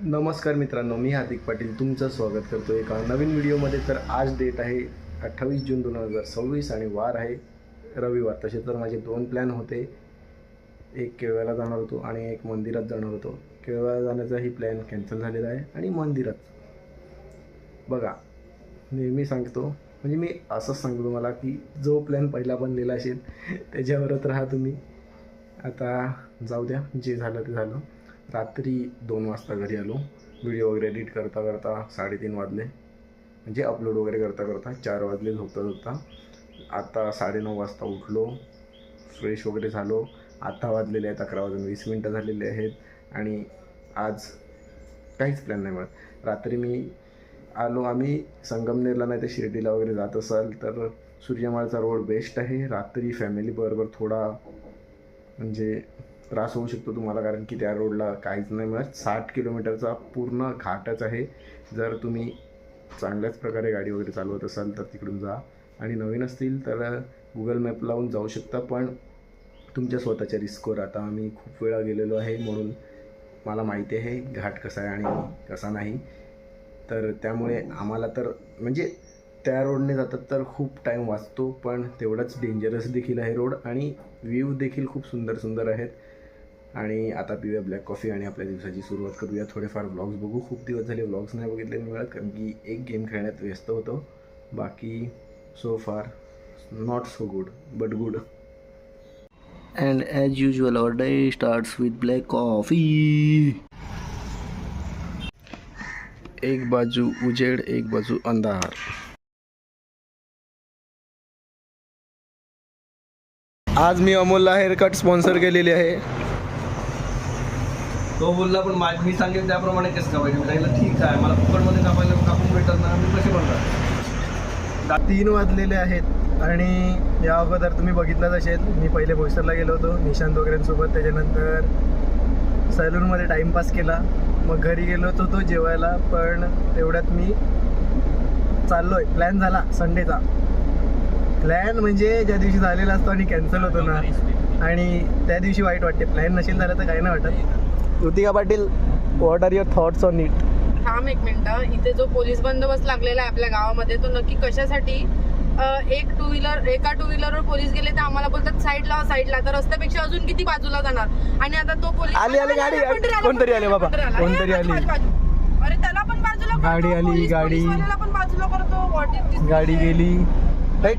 नमस्कार मित्रांनो, मी हार्दिक पाटील तुमचं स्वागत करतो एका नवीन व्हिडिओमध्ये। तर आज डेट आहे 28 जून 2026 आणि वार आहे रविवार। तसे तर माझे दोन प्लॅन होते, एक केळव्याला जाणार होतो आणि एक मंदिरात जाणार होतो। केळव्याला जाण्याचाही प्लॅन कॅन्सल झालेला आहे आणि मंदिरात बघा, नेहमी सांगतो म्हणजे मी असंच सांगतो तुम्हाला की जो प्लॅन पहिला बनलेला असेल त्याच्यावरच राहा तुम्ही। आता जाऊ द्या, जे झालं ते झालं। रात्री 2 वाजता घरी आलो, व्हिडिओ वगैरे एडिट करता करता 3:30 वाजले, म्हणजे अपलोड वगैरे करता करता 4 वाजले झोपता झोपता। आता 9:30 वाजता उठलो, फ्रेश वगैरे झालो। आता वाजलेले आहेत 11:20 झालेले आहेत आणि आज काहीच प्लॅन नाही मिळत। रात्री मी आलो, आम्ही संगमनेरला नाही तर शिर्डीला वगैरे जात असाल तर सूर्यमाळचा रोड बेस्ट आहे। रात्री फॅमिलीबरोबर थोडा म्हणजे त्रास होऊ शकतो तुम्हाला, कारण की त्या रोडला काहीच नाही मिळत। 60 किलोमीटरचा पूर्ण घाटच आहे। जर तुम्ही चांगल्याच प्रकारे गाडी वगैरे चालवत असाल तर तिकडून जा, आणि नवीन असतील तर गुगल मॅप लावून जाऊ शकता, पण तुमच्या स्वतःच्या रिस्कवर। आता आम्ही खूप वेळा गेलेलो आहे म्हणून मला माहिती आहे घाट कसा आहे आणि कसा नाही। तर त्यामुळे आम्हाला तर म्हणजे त्या रोडने जातात तर खूप टाईम वाचतो, पण तेवढाच डेंजरस देखील आहे रोड, आणि व्ह्यू देखील खूप सुंदर सुंदर आहेत। आणि आता पिऊया ब्लॅक कॉफी आणि आपल्या दिवसाची सुरुवात करूया। थोडेफार व्लॉग्स बघू, खूप दिवस झाले व्लॉग्स नाही बघितले मिळत, कारण की एक गेम खेळण्यात व्यस्त होतो। बाकी सो फार not so good but good. And as usual, our day starts with black coffee. एक बाजू उजेड, एक बाजू अंधार। आज मी अमोलला हेअरकट स्पॉन्सर केलेली आहे। तो बोलला पण मी सांगेन त्याप्रमाणे कसं कापायचं। मी सांगितलं ठीक आहे, मला फुकटमध्ये कापून भेटत ना, मी कसे म्हणतात। 3 वाजलेले आहेत आणि या अगोदर तुम्ही बघितलंच असेल, मी पहिले बोईसरला गेलो होतो निशांत वगैरेंसोबत। त्याच्यानंतर सॅलूनमध्ये टाईमपास केला, मग घरी गेलो होतो जेवायला। पण तेवढ्यात मी चाललो आहे, प्लॅन झाला संडेचा। प्लॅन म्हणजे ज्या दिवशी झालेला असतो आणि कॅन्सल होतो ना, आणि त्या दिवशी वाईट वाटते। प्लॅन नसेल झालं तर काही नाही वाटत। Ritika Patil, what are your thoughts on it? थांब एक मिनिट, इथे जो पोलीस बंदोबस्त लागलेला आहे आपल्या गावामध्ये, तो नक्की कशासाठी? एका टू व्हीलरवर पोलीस गेले तर आम्हाला बोलतात साईडला साईडला, तर रस्त्यापेक्षा अजून किती बाजूला जाणार? आणि आता तो पोलीस आली गाडी, कोणतरी आले बाबा, कोणतरी आली। अरे त्याला पण बाजूला गाडी आली, गाडी पण बाजूला करतो, गाडी गेली।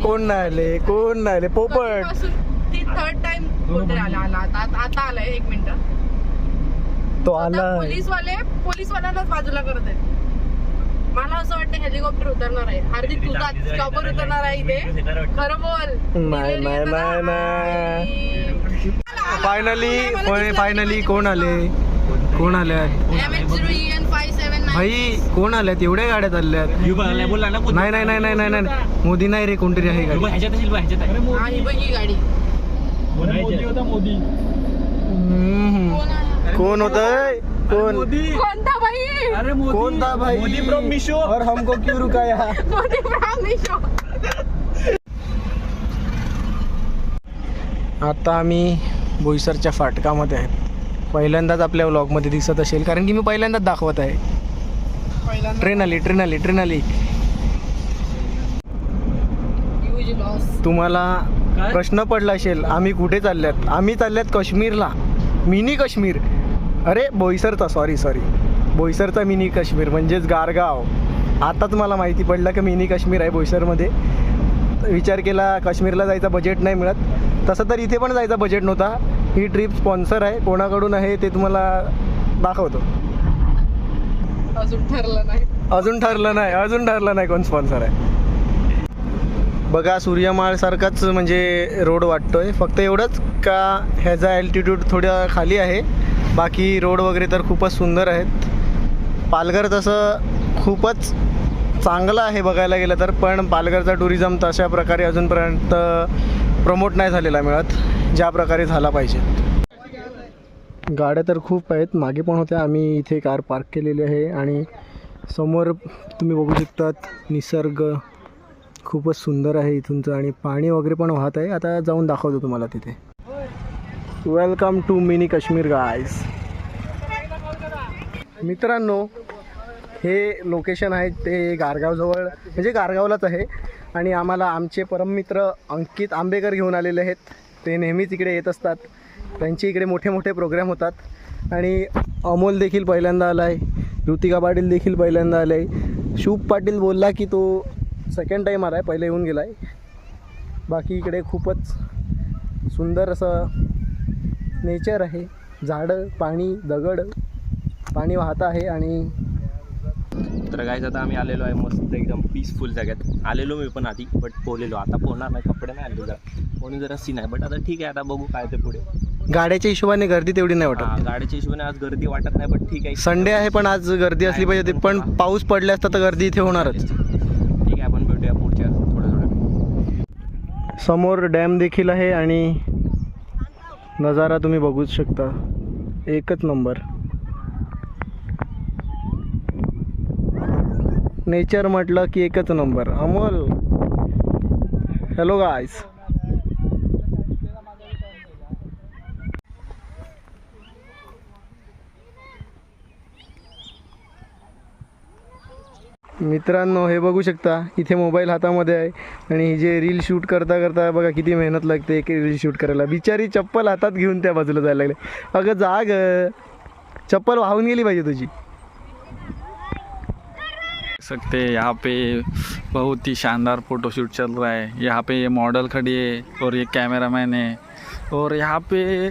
कोण नाही आले पोपट। ती थर्ड टाइम कोणतरी आला आता आलाय। एक मिनिट, तो आला। पोलीसवाल्यांनाच बाजूला करत आहेत। मला असं वाटतं हेलिकॉप्टर उतरणार आहे। हार्दिक, तुझा चॉपर उतरणार आहे इथे, खरं बोल। नाही फायनली कोण आल्यात भाई, कोण आल्यात? एवढ्या गाड्या चालल्यात। नाही मोदी नाही रे, कोणतरी आहे गाडी। गाडी कोण होतंय? कोणता भाई? अरे कोणता भाई? मोदी फ्रॉम मिशो। और हमको क्यों रुकाया? मोदी फ्रॉम मिशो। आता आम्ही बोईसरच्या फाटकामध्ये आहे। पहिल्यांदाच आपल्या व्लॉगमध्ये दिसत असेल, कारण की मी पहिल्यांदाच दाखवत आहे। ट्रेन आली। तुम्हाला प्रश्न पडला असेल आम्ही कुठे चालल्यात? आम्ही चालल्यात काश्मीरला, मिनी काश्मीर। अरे बोईसरचा, सॉरी बोईसरचा मिनी काश्मीर म्हणजेच गारगाव। आताच मला माहिती पडलं की मिनी काश्मीर आहे बोईसरमध्ये। विचार केला काश्मीरला जायचा बजेट नाही मिळत, तसं तर इथे पण जायचा बजेट नव्हता। ही ट्रिप स्पॉन्सर आहे, कोणाकडून आहे ते तुम्हाला दाखवतो। अजून ठरलं नाही कोण स्पॉन्सर आहे। बघा, सूर्यमाळसारखाच म्हणजे रोड वाटतोय, फक्त एवढंच का ह्याचा ॲल्टिट्यूड थोडा खाली आहे। बाकी रोड वगैरे तर खूपच सुंदर आहेत। पालघर तसं खूपच चांगलं आहे बघायला गेलं तर, पण पालघरचा टुरिझम तशा प्रकारे अजूनपर्यंत प्रमोट नाही झालेला मिळत ज्या प्रकारे झाला पाहिजे। गाड्या तर खूप आहेत, मागे पण होत्या। आम्ही इथे कार पार्क केलेली आहे आणि समोर तुम्ही बघू शकतात निसर्ग खूपच सुंदर आहे इथूनचं, आणि पाणी वगैरे पण वाहत आहे। आता जाऊन दाखवतो तुम्हाला तिथे। Welcome to mini Kashmir guys. मित्रांनो, हे लोकेशन आहे ते गारगावजवळ, म्हणजे गारगावलाच आहे. आणि आम्हाला आमचे परममित्र अंकित आंबेकर घेऊन आलेले आहेत. ते नेहमीच इकडे येत असतात. त्यांचे इकडे मोठे मोठे प्रोग्राम होतात. आणि अमोल देखील पहिल्यांदा आला आहे, ऋतिका पाटील देखील पहिल्यांदा आले आहे. शुभ पाटील बोलला की तो सेकंड टाईम आला आहे, पहिले येऊन गेला आहे. बाकी इकडे खूपच सुंदर असं नेचर आहे. झाडं, पाणी, दगड, पाणी वाहत आहे. आणि तर गाईज आता आम्ही आलेलो आहे मस्त एकदम पीसफुल जागेत. आलेलो मी पण आधी, बट पोहलेलो. आता पोहणार नाही, कपडे नाही आले, जरा पोहणे जरा सीन आहे. बट आता ठीक आहे, आता बघू काय ते पुढे. गाड्याच्या हिशोबाने गर्दी तेवढी नाही वाटत. गाड्याच्या हिशोबाने आज गर्दी वाटत नाही, बट ठीक आहे. संडे आहे पण आज गर्दी असली पाहिजे. पण पाऊस पडले असता तर गर्दी इथे होणारच. ठीक आहे, आपण भेटूया पुढच्या थोड्या. समोर डॅम देखील आहे आणि नजारा तुम्ही बघूच शकता, एकच नंबर. नेचर म्हटलं की एकच नंबर. अमोल, हॅलो गाईस. मित्रांनो, हे बघू शकता, इथे मोबाईल हातामध्ये आहे आणि ही जे रील शूट करता करता बघा किती मेहनत लागते एक रील शूट करायला. बिचारी चप्पल हातात घेऊन त्या बाजूला जायला लागले. अगं जाग, चप्पल वाहून गेली पाहिजे तुझी. सकते हैं यहाँ पे बहुत ही शानदार फ़ोटोशूट चल रहा है. यहाँ पे ये मॉडल खड़ी है और ये कैमरामैन है. और यहाँ पे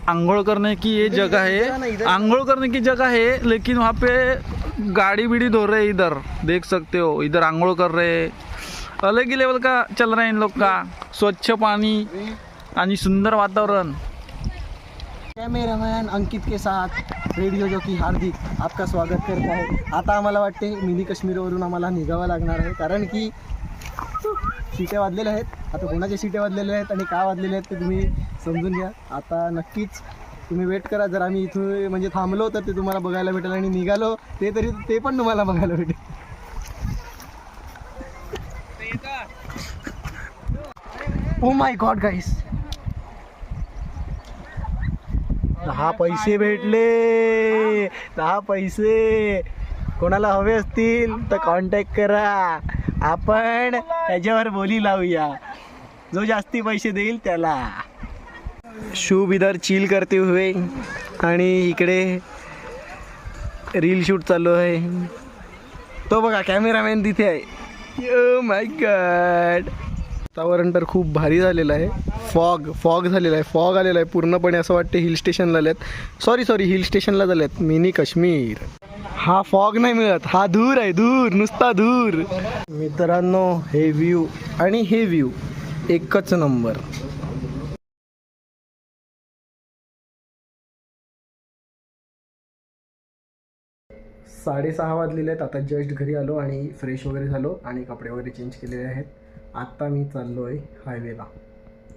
आंघोल करने की ये जगह है, आंघोल करने की जगह है, लेकिन वहाँ पे गाड़ी बीड़ी धो रहे हैं. इधर देख सकते हो, इधर आंघोल कर रहे हैं. अलग ही लेवल का चल रहा है इन लोग का. स्वच्छ पानी आणि सुंदर वातावरण. कॅमेरामॅन अंकित के साथ रेडिओ जॉकी हार्दिक आपका स्वागत करता है. आता आम्हाला वाटते मिनी काश्मीरवरून आम्हाला निघावं लागणार आहे, कारण की शिट्या वाजलेल्या आहेत. आता कोणाच्या शिट्या वाजलेल्या आहेत आणि का वाजलेल्या आहेत ते तुम्ही समजून घ्या. आता नक्कीच तुम्ही वेट करा. जर आम्ही इथून म्हणजे थांबलो तर ते तुम्हाला बघायला भेटेल, आणि निघालो ते पण तुम्हाला बघायला भेटेल. ओ माय गॉड गाईस, 10 पैसे भेटले. 10 पैसे कोणाला हवे असतील तर कॉन्टॅक्ट करा. आपण त्याच्यावर बोली लावूया, जो जास्ती पैसे देईल त्याला. शुभ इधर चिल करते हुए आणि इकडे रील शूट चालू आहे. तो बघा कॅमेरामॅन तिथे आहे. ओ माय गॉड, वातावरण तर खूप भारी झालेलं आहे. फॉग झालेला आहे, फॉग आलेला आहे पूर्णपणे. असं वाटते हिल स्टेशनला आल्यात. सॉरी हिल स्टेशनला झाल्यात, मिनी काश्मीर. हा फॉग नाही मिळत, हा धूर आहे, धूर, नुसता धूर. मित्रांनो, हे व्ह्यू आणि हे व्ह्यू एकच नंबर. साडेसहा वाजलेले आहेत. आता जस्ट घरी आलो आणि फ्रेश वगैरे झालो आणि कपडे वगैरे चेंज केलेले आहेत. आत्ता मी चाललो आहे हायवेला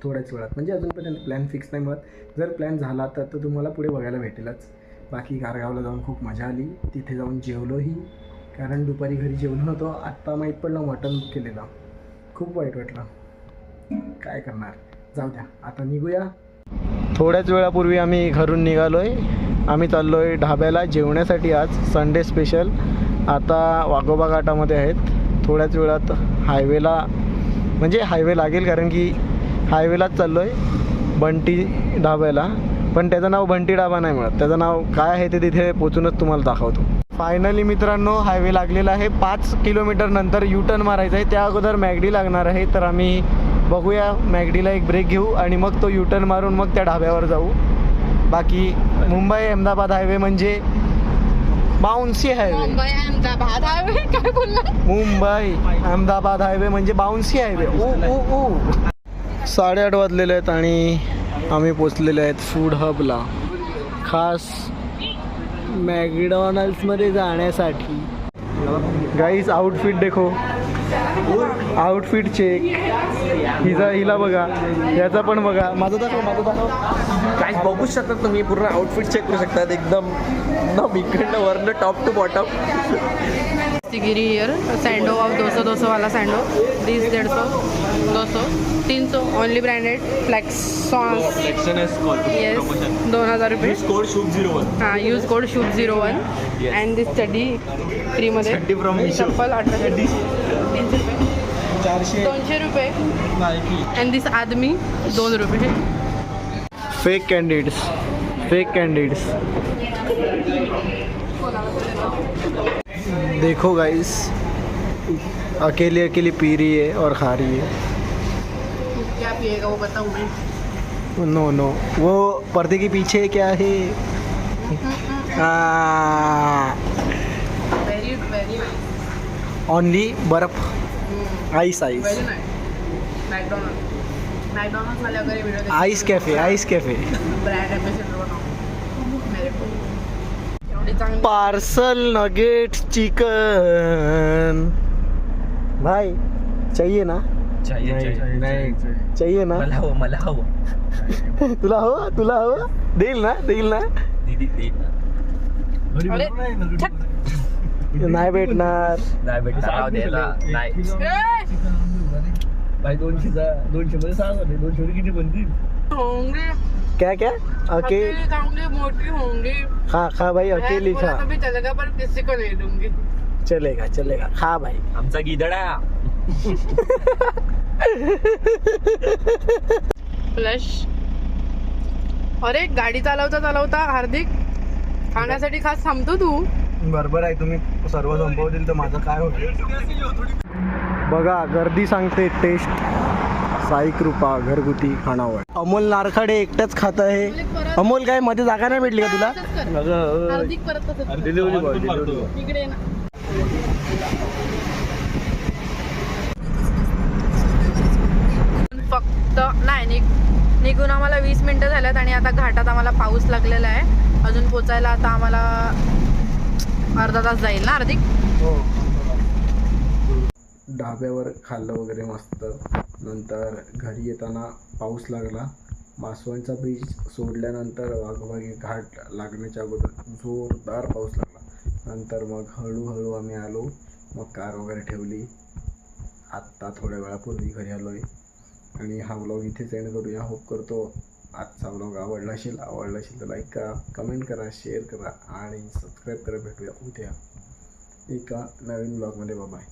थोड्याच वेळात. म्हणजे अजूनपर्यंत प्लॅन फिक्स नाही मिळत. जर प्लॅन झाला तर तुम्हाला पुढे बघायला भेटेलच. बाकी गारगावला जाऊन खूप मजा आली. तिथे जाऊन जेवलोही, कारण दुपारी घरी जेवलो नव्हतो. आत्ता माहीत पडलं मटण केलेलं, खूप वाईट वाटलं. काय करणार, जाऊ द्या. आता निघूया. थोड्याच वेळापूर्वी आम्ही घरून निघालो आहे. आम्ही चाललो आहे ढाब्याला जेवण्यासाठी. आज संडे स्पेशल. आता वाघोबा घाटामध्ये आहेत. थोड्याच वेळात हायवेला, म्हणजे हायवे लागेल, कारण की हायवेलाच चाललो आहे बंटी ढाब्याला. पण त्याचं नाव बंटी ढाबा नाही मिळत, त्याचं नाव काय आहे ते तिथे पोचूनच तुम्हाला दाखवतो. फायनली मित्रांनो, हायवे लागलेला आहे. 5 किलोमीटर नंतर यू-टर्न मारायचं आहे. त्या अगोदर मॅगडी लागणार आहे. तर आम्ही बघूया, मॅगडीला एक ब्रेक घेऊ आणि मग तो यू-टर्न मारून मग त्या ढाब्यावर जाऊ. बाकी मुंबई अहमदाबाद हायवे म्हणजे बाउन्सी हायवे. मुंबई अहमदाबाद हायवे काय बोलला? मुंबई अहमदाबाद हायवे म्हणजे बाउन्सी हायवे. 8:30 वाजलेले आहेत आणि आम्ही पोचलेले आहेत फूड हबला, खास मॅकडॉनल्ड्समध्ये जाण्यासाठी. गाईज आउटफिट देखो, आउटफिट चेक. हिला बघा, याचा पण बघा. माझं दाखव. काय बघू शकता तुम्ही, पूर्ण आउटफिट चेक करू शकतात एकदम इकडनं वरनं टॉप टू बॉटम. प्लास्टिगिरी हियर सैंडो ऑफ 200 वाला सैंडो दिस 150 200 300 ओनली ब्रँडेड फ्लेक्सॉन्स येस 2000 रुपये कोड शुभ 01 हां यूज कोड शुभ 01 अँड दिस चड्डी फ्रीमध्ये चप्पल 18 300 रुपये 200 रुपये अँड दिस आदमी 2 रुपये फेक कैंडिडेट्स देखो गाइस, अकेली पी रही है और खा रही है। क्या पिएगा वो बताऊँ मैं नो वो पर्दे के पीछे क्या है? वेरी वेरी नाइस ओनली बर्फ आइस वेरी नाइस मैकडॉनल्ड्स वाले अगर ये video ice cafe brand ambassador बनाओ मेरे को एवढी चांगली पार्सल नगेट्स चिकन भाई चाहिए ना? चाहिए चाहिए ना? मला हवं तुला हवं देईल ना दीदी दे अरे छट. नाही भेटणार. नाही भेटणार राव द्यायला नाही भाई 200 मध्ये 6 झाले 200 मध्ये किती बनतील होंगे क्या अकेले अकेली खाऊंगी मोटी होंगी खा भाई अकेली बोला खा. तो भी चलेगा पर किसी को नहीं दूंगी चलेगा खा भाई. आमचा गिदडा फ्लश. अरे गाडी चालवता हार्दिक खाण्यासाठी खास थांबतो तू. बरोबर आहे, तुम्ही सर्व संपवतील तर माझं काय होईल. बघा गर्दी सांगते टेस्ट साई कृपा घरगुती खानावळ. अमोल नारखाडे एकटाच खात आहे. अमोल काय मध्ये जागा नाही भेटली का तुला? असंच कर. हार्दिक परत तसंच कर. डिलिव्हरी बॉय इकडे ये ना. फक्त नाही निघून आम्हाला 20 मिनिटं झाल्यात आणि आता घाटात आम्हाला पाऊस लागलेला आहे. अजून पोचायला आता आम्हाला अर्धा तास जाईल ना हार्दिक. ढाब्यावर खाल्लं वगैरे मस्त. नंतर घरी येताना पाऊस लागला. मासवणचा ब्रिज सोडल्यानंतर वाघोबागी घाट लागण्याच्या अगोदर जोरदार पाऊस लागला. नंतर मग हळूहळू आम्ही आलो. मग कार वगैरे ठेवली. आत्ता थोड्या वेळापूर्वी घरी आलो आहे आणि हा व्लॉग इथेच एंड करूया. होप करतो आजचा व्लॉग आवडला असेल तर लाईक करा, कमेंट करा, शेअर करा आणि सबस्क्राईब करा. भेटूया उद्या एका नवीन व्लॉगमध्ये. बाय.